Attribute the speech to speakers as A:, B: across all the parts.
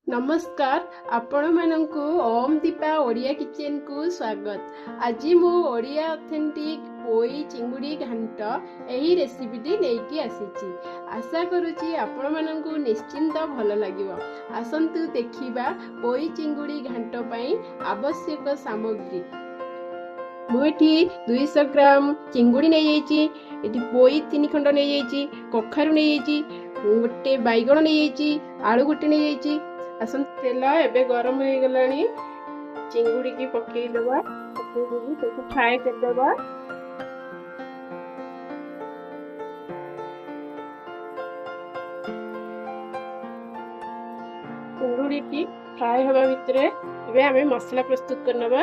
A: नमस्कार आपण मानकु ओम दीपा ओडिया किचन को स्वागत। आज मु ओडिया ऑथेंटिक पोई चिंगुड़ी घांट एही रेसिपीटी नेकी आसीची। आशा करूची आपण मानकु निश्चिंत भल लागिवो। आसंतु देखिबा पोई चिंगुड़ी घांट पई आवश्यक सामग्री। मुठी 200 ग्राम चिंगुड़ी नै जाईची, एटी पोई 3 खंड नै जाईची, कखारु नै जाईची, गोटे बैगण नै जाईची, आलू गोटे नै जाईची। आसन तेल एबे गरम हो गलानी, चिंगुड़ी की पकई देबा, फ्राई कर देबा। चिंगुड़ी की फ्राई हवा भितरे एबे हमें मसला प्रस्तुत करनबा।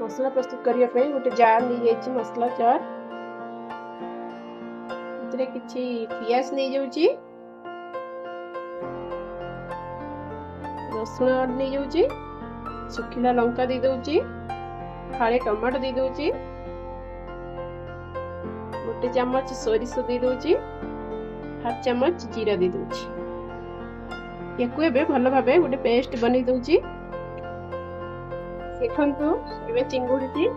A: मसला प्रस्तुत करिया पे गोटे जार नै जाईची, मसला जार भितरे किछि पियाज नै जाउची, रसुण नहीं जाऊँगी, सुखिला लंका दे दूची, फाड़े टमाटो दे दूची, गोटे चम्मच सोरिष दे दूची, हाफ चम्मच जीरा दे दूची। याकू एबे भल भाबे गोटे पेस्ट बनै दूची। देखंतु एबे चिंगुड़ी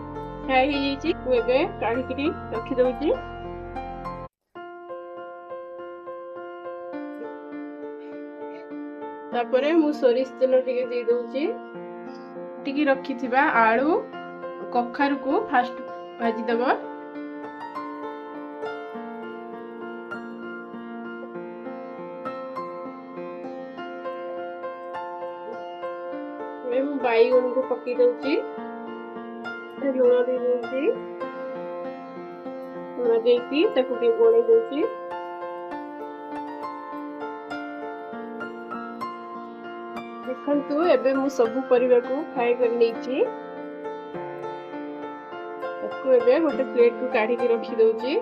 A: फ्राई हो जाईची, को एबे काढिकरी रखि दउची। तापरे मु सोरिष तेल टिके दे दूची। टिके रखिथिबा आलू कखारु को फास्ट भाजी दबा। मैं बैगन को पकी दूची, लूण दे दूची, लूण देकी ताकू टिके गोळै दूची। देखंतु एबे मु सब परिवा को फ्राई कर लेची। ताकू एबे गोटे प्लेट को काढी के रखि दउची।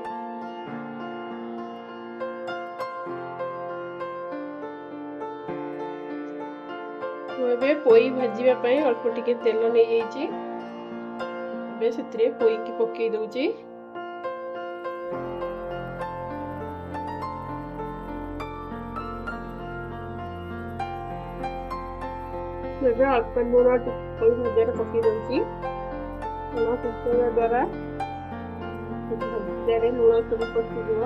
A: तो एबे पोई भाजीबा पई अल्प टिके तेल नै जाईची। एबे सेतरे पोई की पकई दउची। एबे अल्प लूण पोई भाजी पकई दउची। लूण पकेଇବା द्वारा भाजी लूण सब पशिଯିବ।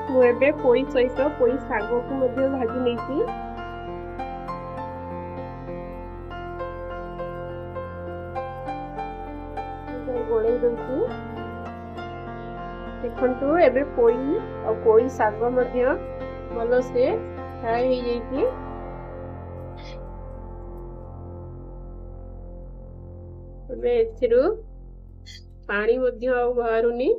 A: ମୁଁ ଏବେ ପୋଇ ସହିତ ପୋଇ ଶାଗକୁ ମଧ୍ୟ ଭାଜି ନେଇଛି। ଗୋଳେଇ ଦଉଛି। देखंतु एबे पोई और पोई ଶାଗ ମଧ୍ୟ ଭଲ से फ्राई हो जाइए। एबे एथिरु पानी ମଧ୍ୟ ଆଉ बाहरुनी।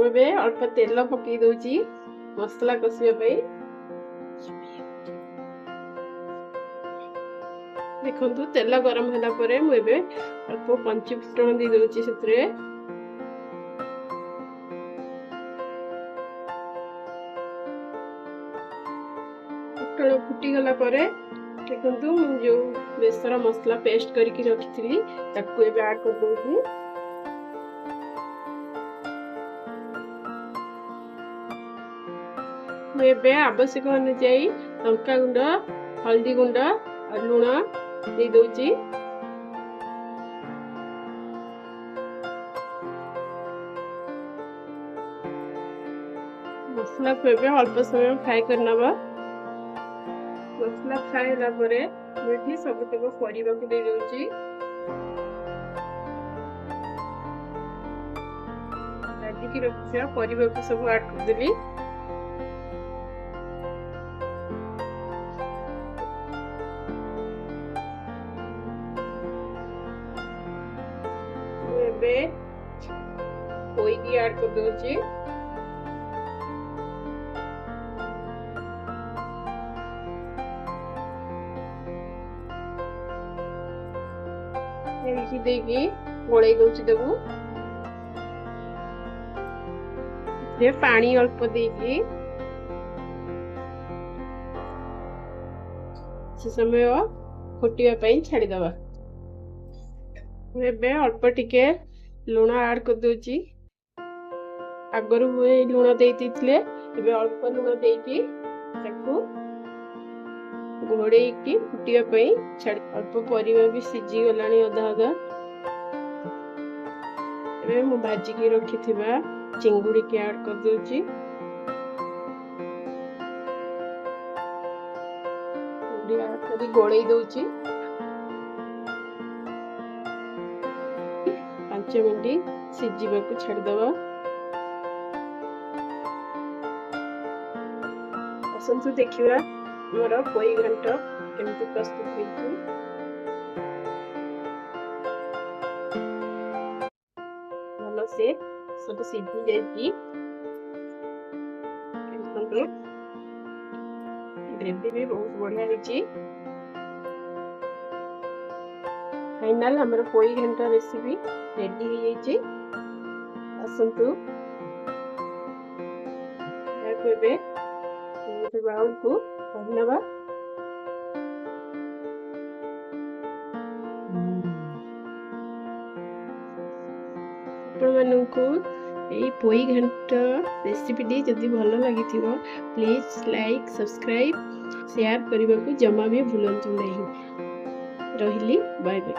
A: एबे अल्प तेल पकई दउची मसला कसिया पई। देखंतु तेल गरम होला परे मु एबे अल्प पंच फुटण दे दउची सेतरे। फुटी गला परे देखंतु जो बेसर मसला पेस्ट करके रखिथिली ताकू एबे ऐड कर दउची। मैं एबे आवश्यक अनुसार लंका गुंड, हल्दी गुंड और लूण दे दउची। मसला को एबे अल्प समय फ्राई करनबा। मसला फ्राई होला परे मेथी सब तक परिवा को दे दउची। भाजी की रखिया परिवा को सब ऐड कर देली। एबे पोई की ऐड कर दउची। एही देगी गोळै दउची देबू। जे पानी अल्प देगी से समय फुटिया पई छाड़ी दबा। एबे अल्प टिके लुण आड कर दूची आगरू लुण देते अल्प लुण देकी घोड़े फुटापी छाड़ अल्प परिवा भी सीझी गला अधा अधा मु भाजिकी रखी चिंगुड़ी की ऐड कर दूची गोड़े दूची 5 मिनट सीझा को छाड़दवा आसतु देखा मोर पोई घंट केमती प्रस्तुत होती भल से सब सीझी जाइए ग्रेवी भी बहुत बढ़िया होती फाइनल हमर पोई घंट रेसिपी रेडी हो जाइए आसतु बाउल को भरनवा पोई घंट रेसिपी जदि भल लगी प्लीज लाइक सब्सक्राइब शेयर करने को जमा भी भूलु नहीं। रही बाय बाय।